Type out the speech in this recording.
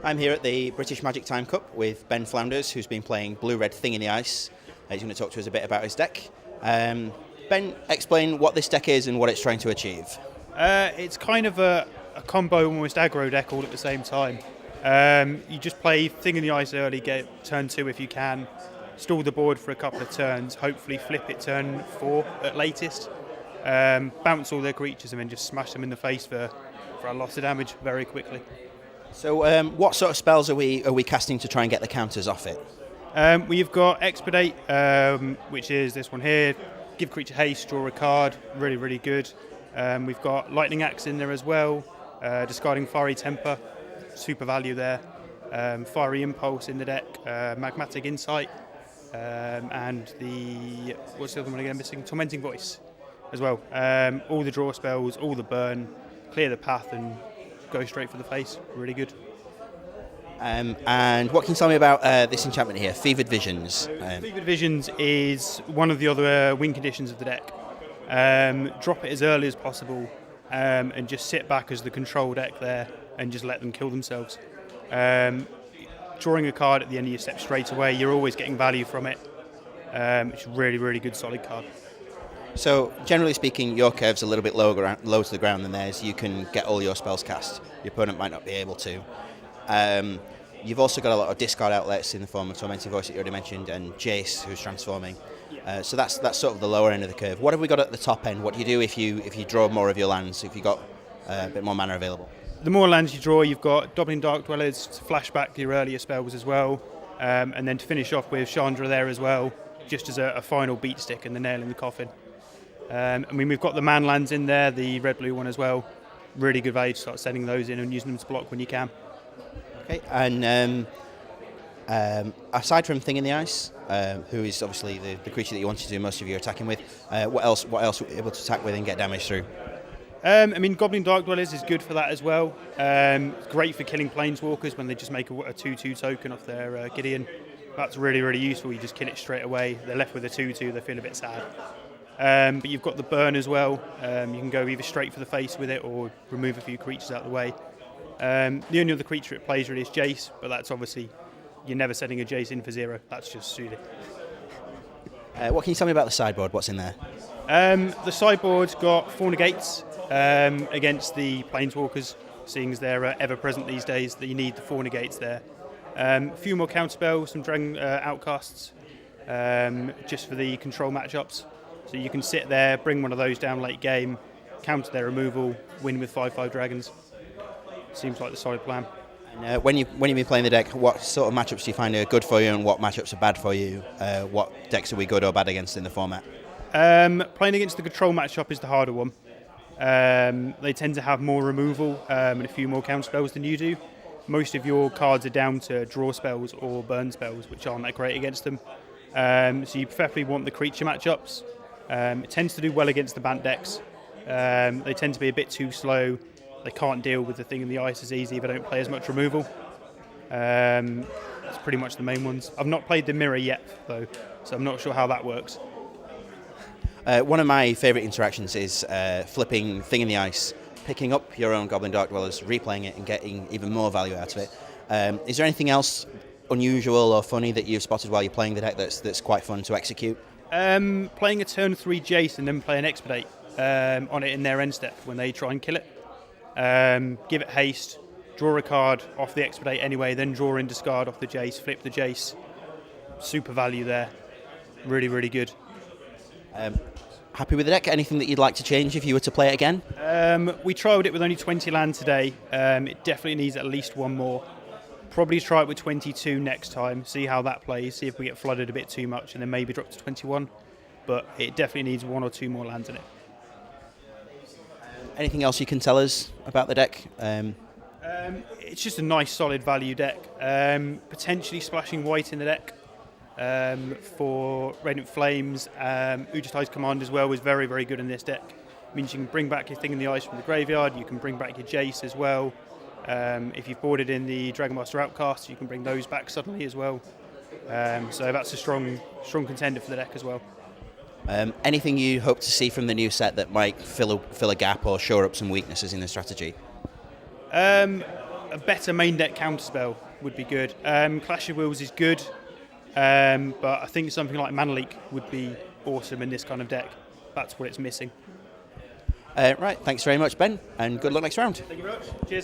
I'm here at the British Magic Time Cup with Ben Flounders, who's been playing Blue-Red Thing in the Ice. He's going to talk to us a bit about his deck. Ben, explain what this deck is and what it's trying to achieve. It's kind of a combo, almost aggro deck all at the same time. You just play Thing in the Ice early, get turn 2 if you can, stall the board for a couple of turns, hopefully flip it turn 4 at latest, bounce all their creatures and then just smash them in the face for a lot of damage very quickly. So what sort of spells are we casting to try and get the counters off it? We've got Expedite, which is this one here, give creature haste, draw a card, really, really good. We've got Lightning Axe in there as well, discarding Fiery Temper, super value there. Fiery Impulse in the deck, Magmatic Insight, and what's the other one again missing? Tormenting Voice as well. All the draw spells, all the burn, clear the path and go straight for the face, really good. And what can you tell me about this enchantment here, Fevered Visions? Fevered Visions is one of the other win conditions of the deck. Drop it as early as possible and just sit back as the control deck there and just let them kill themselves. Drawing a card at the end of your step straight away, you're always getting value from it. It's a really, really good solid card. So, generally speaking, your curve's a little bit low to the ground than theirs. You can get all your spells cast. Your opponent might not be able to. You've also got a lot of discard outlets in the form of Tormenting Voice that you already mentioned, and Jace, who's transforming. So that's sort of the lower end of the curve. What have we got at the top end? What do you do if you draw more of your lands, if you've got a bit more mana available? The more lands you draw, you've got Goblin Dark Dwellers to flash back your earlier spells as well, and then to finish off with Chandra there as well, just as a final beat stick and the nail in the coffin. We've got the man lands in there, the red-blue one as well. Really good value to start sending those in and using them to block when you can. Okay, and aside from Thing in the Ice, who is obviously the creature that you want to do most of your attacking with, what else were you able to attack with and get damage through? Goblin Dark Dwellers is good for that as well. It's great for killing Planeswalkers when they just make a 2/2 token off their Gideon. That's really, really useful. You just kill it straight away. They're left with a 2/2, they feel a bit sad. But you've got the burn as well. You can go either straight for the face with it or remove a few creatures out of the way. The only other creature it plays really is Jace, but that's obviously, you're never setting a Jace in for 0. That's just suited. What can you tell me about the sideboard? What's in there? The sideboard's got 4 negates against the Planeswalkers, seeing as they're ever present these days, that you need the 4 negates there. A few more counterspells, some Dragon Outcasts, just for the control matchups. So you can sit there, bring one of those down late game, counter their removal, win with 5/5 dragons. Seems like the solid plan. And when you've been playing the deck, what sort of matchups do you find are good for you and what matchups are bad for you? What decks are we good or bad against in the format? Playing against the control matchup is the harder one. They tend to have more removal and a few more counter spells than you do. Most of your cards are down to draw spells or burn spells, which aren't that great against them. So you preferably want the creature matchups. It tends to do well against the Bant decks. They tend to be a bit too slow. They can't deal with the Thing in the Ice as easy if they don't play as much removal. That's pretty much the main ones. I've not played the mirror yet, though, so I'm not sure how that works. One of my favourite interactions is flipping Thing in the Ice, picking up your own Goblin Dark Dwellers, replaying it and getting even more value out of it. Is there anything else unusual or funny that you've spotted while you're playing the deck that's quite fun to execute? Playing a turn 3 Jace and then play an Expedite on it in their end step when they try and kill it. Give it haste, draw a card off the Expedite anyway, then draw in discard off the Jace, flip the Jace. Super value there. Really, really good. Happy with the deck? Anything that you'd like to change if you were to play it again? We trialled it with only 20 land today. It definitely needs at least one more. Probably try it with 22 next time, see how that plays, see if we get flooded a bit too much and then maybe drop to 21. But it definitely needs 1 or 2 more lands in it. Anything else you can tell us about the deck? It's just a nice solid value deck. Potentially splashing white in the deck for Radiant Flames. Ujatai's Command as well was very, very good in this deck. It means you can bring back your Thing in the Ice from the graveyard, you can bring back your Jace as well. If you've boarded in the Dragonmaster Outcasts, you can bring those back suddenly as well. So that's a strong contender for the deck as well. Anything you hope to see from the new set that might fill a gap or shore up some weaknesses in the strategy? a better main deck counterspell would be good. Clash of Wills is good, but I think something like Mana Leak would be awesome in this kind of deck. That's what it's missing. Right, thanks very much, Ben, and good luck next round. Thank you very much. Cheers.